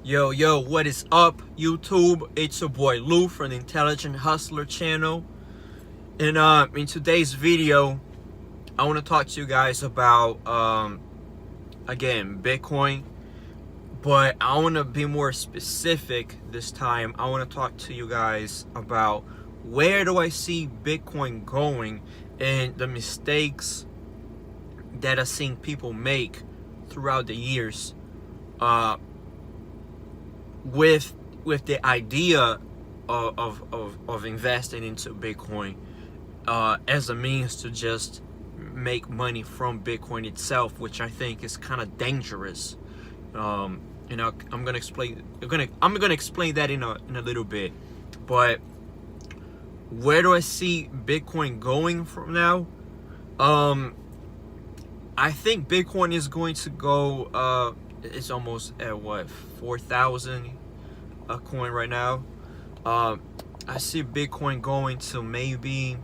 Yo, what is up, YouTube? It's your boy Lou from the Intelligent Hustler channel. And in today's video, I want to talk to you guys about again, Bitcoin. But I want to be more specific this time. I want to talk to you guys about where do I see Bitcoin going and the mistakes that I've seen people make throughout the years. With the idea of investing into Bitcoin as a means to just make money from Bitcoin itself, which I think is kind of dangerous. I'm gonna explain that in a little bit. But where do I see Bitcoin going from now? I think Bitcoin is going to go. It's almost at what, 4,000 a coin right now. I see Bitcoin going to maybe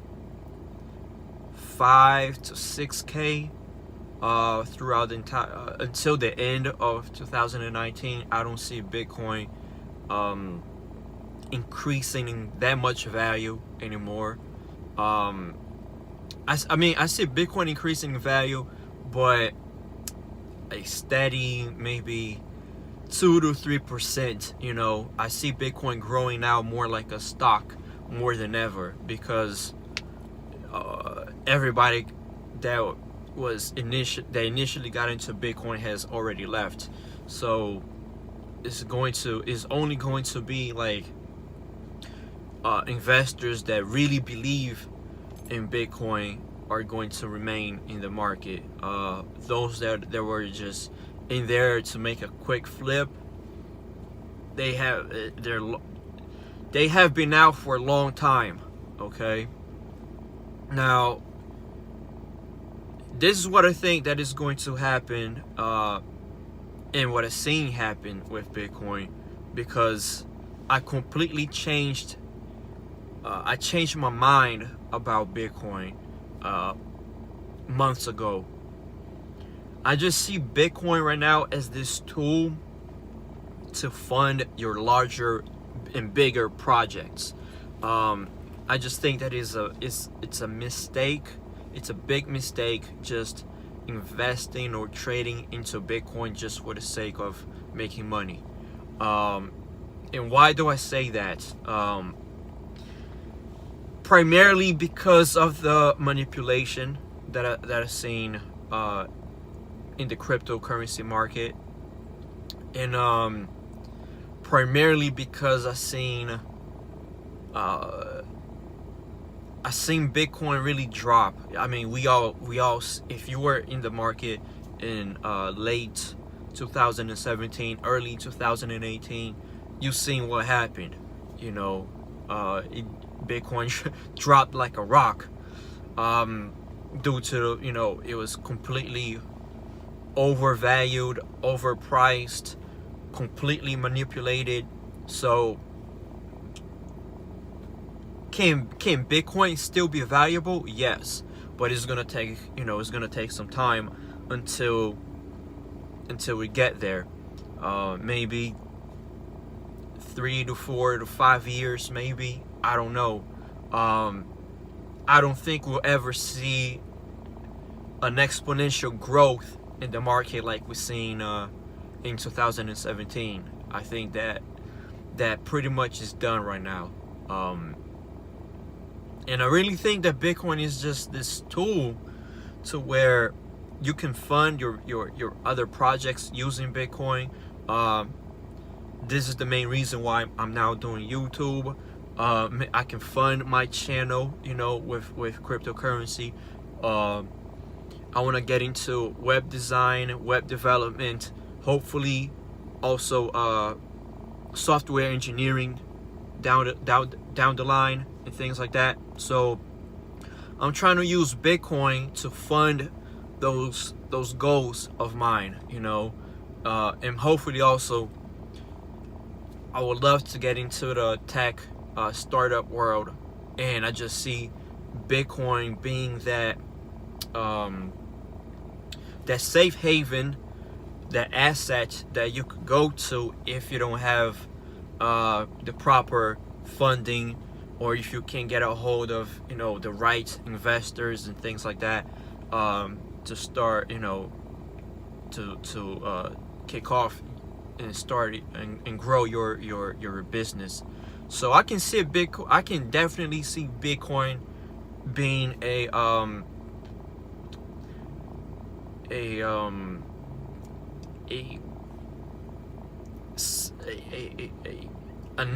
5 to 6K throughout the entire until the end of 2019. I don't see Bitcoin increasing in that much value anymore. I see Bitcoin increasing in value, but a steady maybe 2 to 3%. I see Bitcoin growing now more like a stock more than ever, because everybody that initially got into Bitcoin has already left. So it's only going to be like investors that really believe in Bitcoin are going to remain in the market. Those that were just in there to make a quick flip, they have been out for a long time. Okay, now this is what I think that is going to happen, and what I've seen happen with Bitcoin, because I completely changed my mind about Bitcoin months ago. I just see Bitcoin right now as this tool to fund your larger and bigger projects. I just think that it's a mistake. It's a big mistake just investing or trading into Bitcoin just for the sake of making money. And why do I say that? Primarily because of the manipulation that I've seen in the cryptocurrency market, and primarily because I've seen Bitcoin really drop. I mean, we all, if you were in the market in late 2017, early 2018, you've seen what happened. Bitcoin dropped like a rock, due to, it was completely overvalued, overpriced, completely manipulated. So can Bitcoin still be valuable? Yes, but it's gonna take some time until we get there. Maybe 3 to 4 to 5 years, maybe. I don't know. I don't think we'll ever see an exponential growth in the market like we've seen in 2017. I think that pretty much is done right now. And I really think that Bitcoin is just this tool to where you can fund your other projects using Bitcoin. This is the main reason why I'm now doing YouTube. I can fund my channel, with cryptocurrency. I want to get into web design, web development, hopefully also software engineering down the line and things like that. So I'm trying to use Bitcoin to fund those goals of mine, and hopefully also I would love to get into the tech startup world, and I just see Bitcoin being that safe haven, that asset that you could go to if you don't have the proper funding, or if you can't get a hold of, you know, the right investors and things like that, to start, you know, to kick off and start and grow your business. So I can see Bitcoin. I can definitely see Bitcoin being an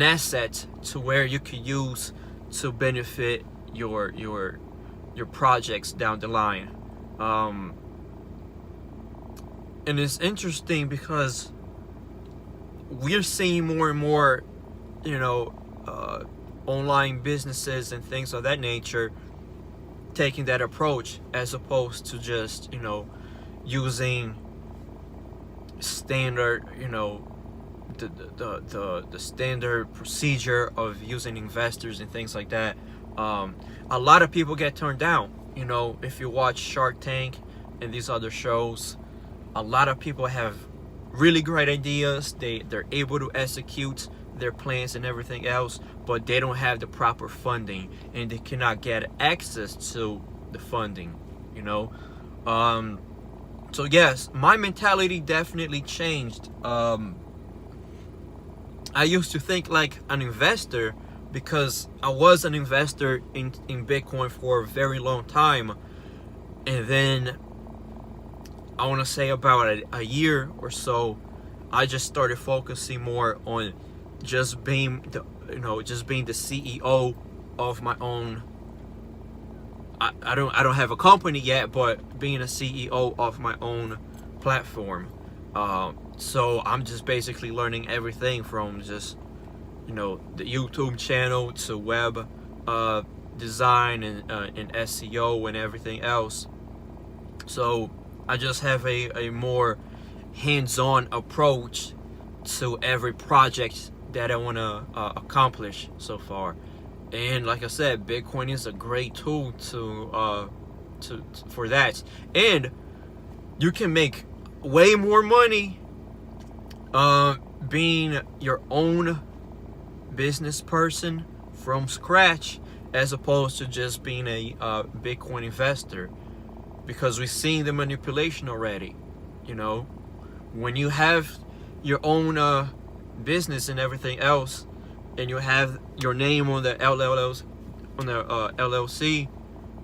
asset to where you could use to benefit your projects down the line. And it's interesting because we're seeing more and more, you know, online businesses and things of that nature taking that approach, as opposed to just, you know, using standard, you know, the standard procedure of using investors and things like that. A lot of people get turned down. You know, if you watch Shark Tank and these other shows, a lot of people have really great ideas. They're able to execute their plans and everything else, but they don't have the proper funding, and they cannot get access to the funding, you know. So yes, my mentality definitely changed. I used to think like an investor because I was an investor in Bitcoin for a very long time, and then I want to say about a year or so, I just started focusing more on just being the CEO of my own. I don't have a company yet, but being a CEO of my own platform. So I'm just basically learning everything from just, you know, the YouTube channel to web design and SEO and everything else. So I just have a more hands-on approach to every project that I want to accomplish so far. And like I said, Bitcoin is a great tool to for that. And you can make way more money being your own business person from scratch, as opposed to just being a Bitcoin investor, because we've seen the manipulation already. You know, when you have your own business and everything else, and you have your name on the LLC,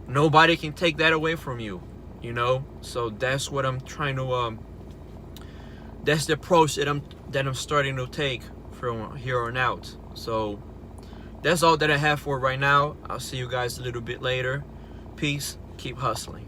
nobody can take that away from you, you know. So that's what I'm trying to that's the approach that I'm starting to take from here on out. So that's all that I have for right now. I'll see you guys a little bit later. Peace. Keep hustling.